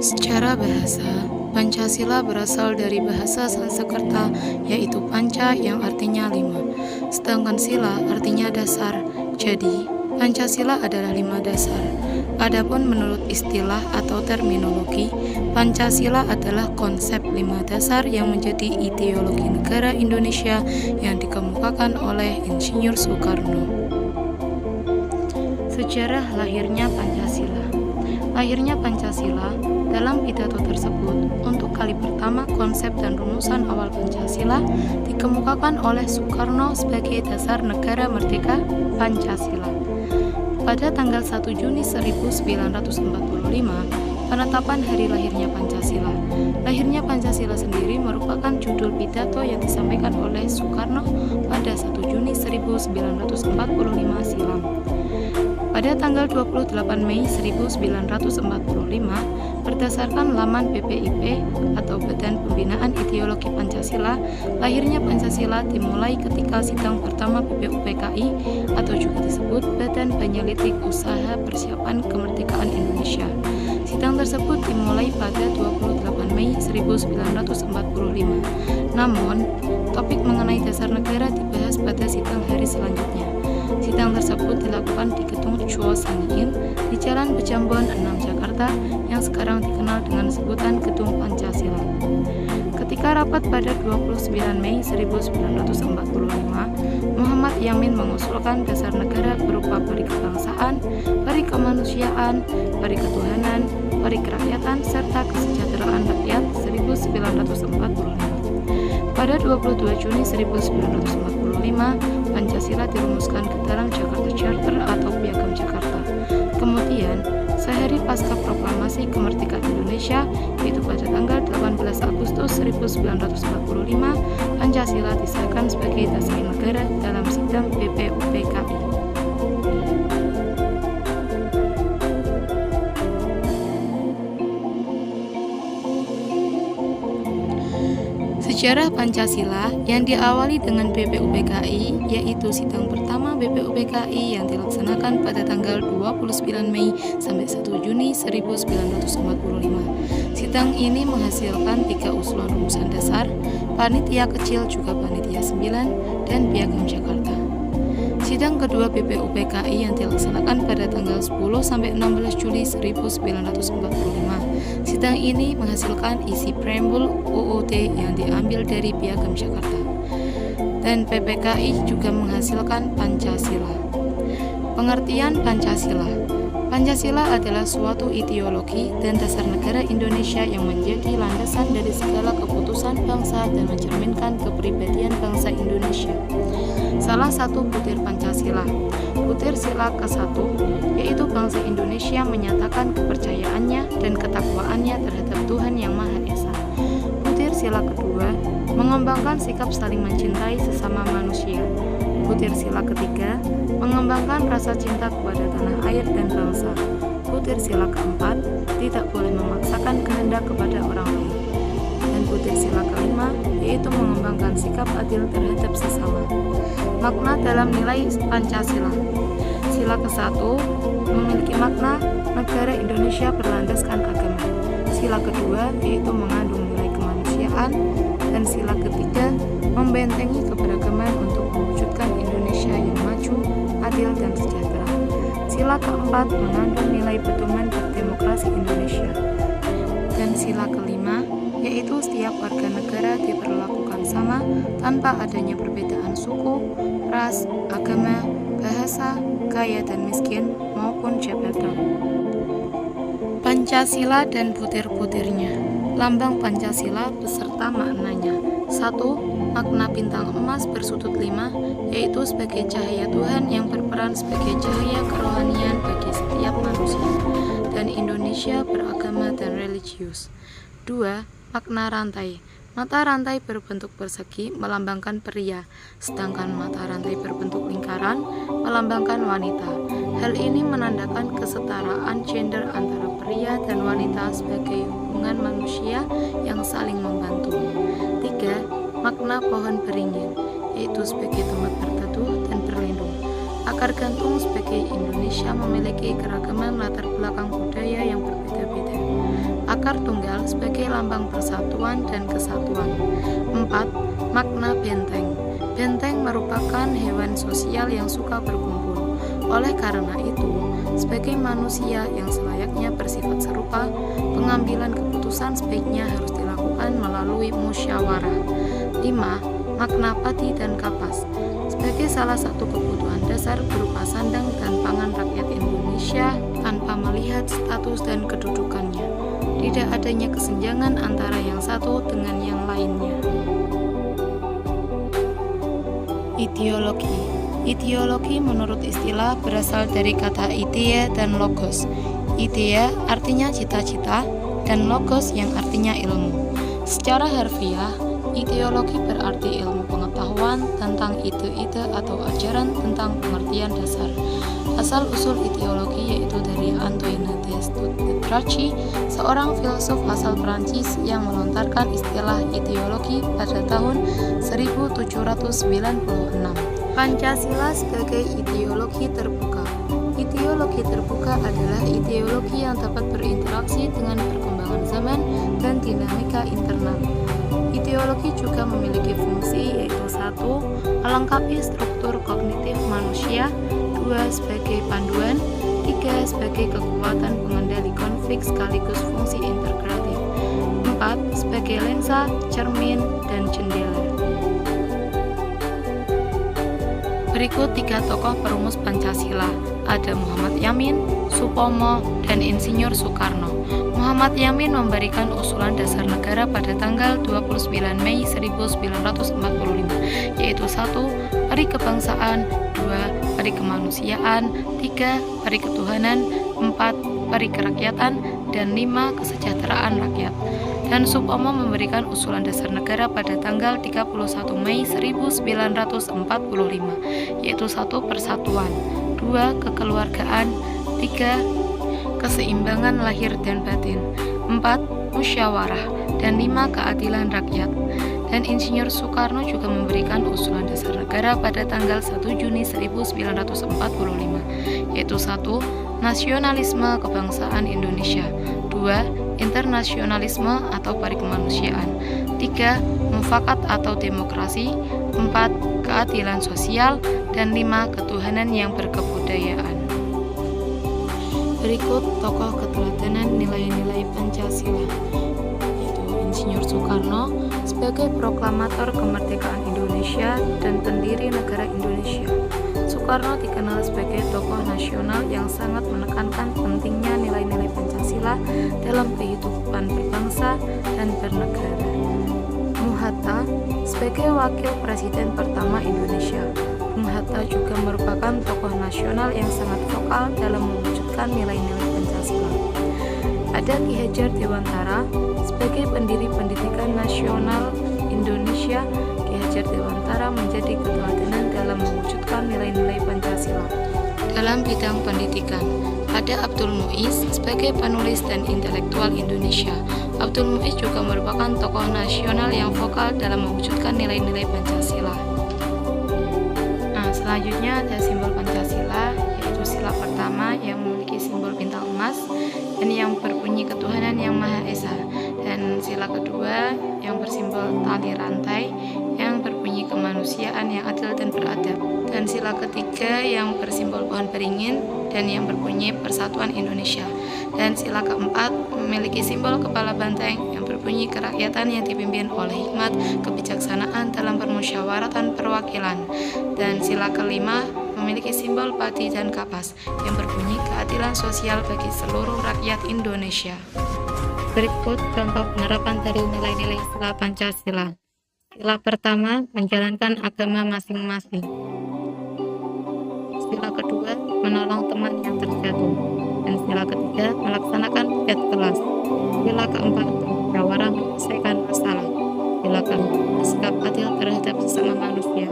Secara bahasa, Pancasila berasal dari bahasa Sanskerta yaitu panca yang artinya lima, sedangkan sila artinya dasar. Jadi, Pancasila adalah lima dasar. Adapun menurut istilah atau terminologi, Pancasila adalah konsep lima dasar yang menjadi ideologi negara Indonesia yang dikemukakan oleh Insinyur Soekarno. Sejarah lahirnya Pancasila. Lahirnya Pancasila, dalam pidato tersebut, untuk kali pertama konsep dan rumusan awal Pancasila dikemukakan oleh Soekarno sebagai dasar negara merdeka Pancasila. Pada tanggal 1 Juni 1945, penetapan hari lahirnya Pancasila. Lahirnya Pancasila sendiri merupakan judul pidato yang disampaikan oleh Soekarno pada 1 Juni 1945 silam. Pada tanggal 28 Mei 1945, berdasarkan laman BPIP atau Badan Pembinaan Ideologi Pancasila, lahirnya Pancasila dimulai ketika sidang pertama BPUPKI atau juga disebut Badan Penyelidik Usaha Persiapan Kemerdekaan Indonesia. Sidang tersebut dimulai pada 28 Mei 1945. Namun, topik mengenai dasar negara dibahas pada sidang hari selanjutnya. Sidang tersebut dilakukan di Gedung Chua Saniin di Jalan Pejambon 6 Jakarta yang sekarang dikenal dengan sebutan Gedung Pancasila. Ketika rapat pada 29 Mei 1945, Muhammad Yamin mengusulkan dasar negara berupa peri kebangsaan, peri kemanusiaan, peri ketuhanan, peri kerakyatan, serta kesejahteraan rakyat 1945. Pada 22 Juni 1945, Pancasila dirumuskan ke dalam Jakarta Charter atau Piagam Jakarta. Kemudian, sehari pasca proklamasi kemerdekaan Indonesia, yaitu pada tanggal 18 Agustus 1945, Pancasila disahkan sebagai dasar negara dalam sidang BPUPKI. Sejarah Pancasila yang diawali dengan BPUPKI, yaitu sidang pertama BPUPKI yang dilaksanakan pada tanggal 29 Mei sampai 1 Juni 1945. Sidang ini menghasilkan 3 usulan rumusan dasar, panitia kecil juga panitia 9, dan Piagam Jakarta. Sidang kedua BPUPKI yang dilaksanakan pada tanggal 10 sampai 16 Juli 1945. Sidang ini menghasilkan isi preambul UUD yang diambil dari Piagam Jakarta. Dan PPKI juga menghasilkan Pancasila. Pengertian Pancasila. Pancasila adalah suatu ideologi dan dasar negara Indonesia yang menjadi landasan dari segala keputusan bangsa dan mencerminkan kepribadian bangsa Indonesia. Salah satu butir Pancasila, butir sila ke-1, yaitu bangsa Indonesia menyatakan kepercayaannya dan ketakwaannya terhadap Tuhan Yang Maha Esa. Butir sila kedua, mengembangkan sikap saling mencintai sesama manusia. Butir sila ketiga, mengembangkan rasa cinta kepada tanah air dan bangsa. Butir sila keempat, tidak boleh memaksakan kehendak kepada orang lain. Dan butir sila kelima, yaitu mengembangkan sikap adil terhadap sesama. Makna dalam nilai Pancasila. Sila ke-1 memiliki makna negara Indonesia berlandaskan agama. Sila kedua yaitu mengandung nilai kemanusiaan, dan sila ketiga membentengi keberagaman untuk mewujudkan Indonesia yang maju, adil, dan sejahtera. Sila keempat mengandung nilai pedoman berdemokrasi Indonesia. Dan sila kelima yaitu setiap warga negara diperlakukan sama tanpa adanya perbedaan suku, ras, agama, bahasa, kaya dan miskin, maupun jabatan. Pancasila dan butir-butirnya. Lambang Pancasila beserta maknanya. 1. Makna bintang emas bersudut 5, yaitu sebagai cahaya Tuhan yang berperan sebagai cahaya kerohanian bagi setiap manusia, dan Indonesia beragama dan religius. 2. Makna rantai. Mata rantai berbentuk persegi melambangkan pria, sedangkan mata rantai berbentuk lingkaran melambangkan wanita. Hal ini menandakan kesetaraan gender antara pria dan wanita sebagai hubungan manusia yang saling membantu. 3. Makna pohon beringin, yaitu sebagai tempat berteduh dan berlindung. Akar gantung sebagai Indonesia memiliki keragaman latar belakang budaya yang berbeda-beda. Sangkar Tunggal sebagai lambang persatuan dan kesatuan. 4. Makna benteng. Benteng merupakan hewan sosial yang suka berkumpul. Oleh karena itu, sebagai manusia yang selayaknya bersifat serupa, pengambilan keputusan sebaiknya harus dilakukan melalui musyawarah. 5. Makna padi dan kapas. Sebagai salah satu kebutuhan dasar berupa sandang dan pangan rakyat Indonesia tanpa melihat status dan kedudukannya. Tidak adanya kesenjangan antara yang satu dengan yang lainnya. Ideologi. Ideologi menurut istilah berasal dari kata idea dan logos. Idea artinya cita-cita dan logos yang artinya ilmu. Secara harfiah, ideologi berarti ilmu pengetahuan tentang ide-ide atau ajaran tentang pengertian dasar. Asal-usul ideologi yaitu dari Antoine de Saint-Exupéry, seorang filsuf asal Prancis yang melontarkan istilah ideologi pada tahun 1796. Pancasila sebagai ideologi terbuka. Ideologi terbuka adalah ideologi yang dapat berinteraksi dengan perkembangan zaman dan dinamika internal. Ideologi juga memiliki fungsi yaitu 1. Melengkapi struktur kognitif manusia, 2. Sebagai panduan, 3. Sebagai kekuatan pengendali konflik sekaligus fungsi integratif, 4. Sebagai lensa, cermin, dan jendela. Berikut 3 tokoh perumus Pancasila. Ada Muhammad Yamin, Supomo, dan Insinyur Soekarno. Muhammad Yamin memberikan usulan dasar negara pada tanggal 29 Mei 1945, yaitu 1. Peri kebangsaan, 2. Peri kemanusiaan, 3. Peri ketuhanan, 4. Peri kerakyatan, dan 5. Kesejahteraan rakyat. Dan Supomo memberikan usulan dasar negara pada tanggal 31 Mei 1945, yaitu 1. Persatuan, 2. Kekeluargaan, 3. Keseimbangan lahir dan batin, 4. Musyawarah, dan 5. Keadilan rakyat. Dan Insinyur Soekarno juga memberikan usulan dasar negara pada tanggal 1 Juni 1945, yaitu 1. Nasionalisme kebangsaan Indonesia, 2. Internasionalisme atau pari kemanusiaan, 3. Mufakat atau demokrasi, 4. Keadilan sosial, dan 5. Ketuhanan yang berkebudayaan. Berikut tokoh keteladanan nilai-nilai Pancasila, yaitu Insinyur Soekarno sebagai proklamator kemerdekaan Indonesia dan pendiri negara Indonesia. Soekarno dikenal sebagai tokoh nasional yang sangat menekankan pentingnya nilai-nilai Pancasila dalam kehidupan berbangsa dan bernegara. Bung Hatta sebagai wakil presiden pertama Indonesia. Bung Hatta juga merupakan tokoh nasional yang sangat vokal dalam mewujudkan nilai-nilai Pancasila. Ada Ki Hajar Dewantara sebagai pendiri pendidikan nasional Indonesia. Ki Hajar Dewantara menjadi keteladanan dalam mewujudkan nilai-nilai Pancasila. Dalam bidang pendidikan, ada Abdul Muiz sebagai penulis dan intelektual Indonesia. Abdul Muiz juga merupakan tokoh nasional yang vokal dalam mewujudkan nilai-nilai Pancasila. Selanjutnya ada simbol Pancasila, yaitu sila pertama yang memiliki simbol bintang emas dan yang berbunyi ketuhanan yang Maha Esa, dan sila kedua yang bersimbol tali rantai yang berbunyi kemanusiaan yang adil dan beradab, dan sila ketiga yang bersimbol pohon beringin dan yang berbunyi persatuan Indonesia, dan sila keempat memiliki simbol kepala banteng yang berbunyi kerakyatan yang dipimpin oleh hikmat kebijaksanaan dalam permusyawaratan perwakilan, dan sila kelima memiliki simbol padi dan kapas yang berbunyi keadilan sosial bagi seluruh rakyat Indonesia. Berikut contoh penerapan dari nilai-nilai sila Pancasila. Sila pertama, menjalankan agama masing-masing. Sila kedua, menolong teman yang terjatuh. Dan sila ketiga, melaksanakan tugas kelas. Sila keempat, musyawarah menyelesaikan masalah. Sila kelima, sikap adil terhadap sesama manusia.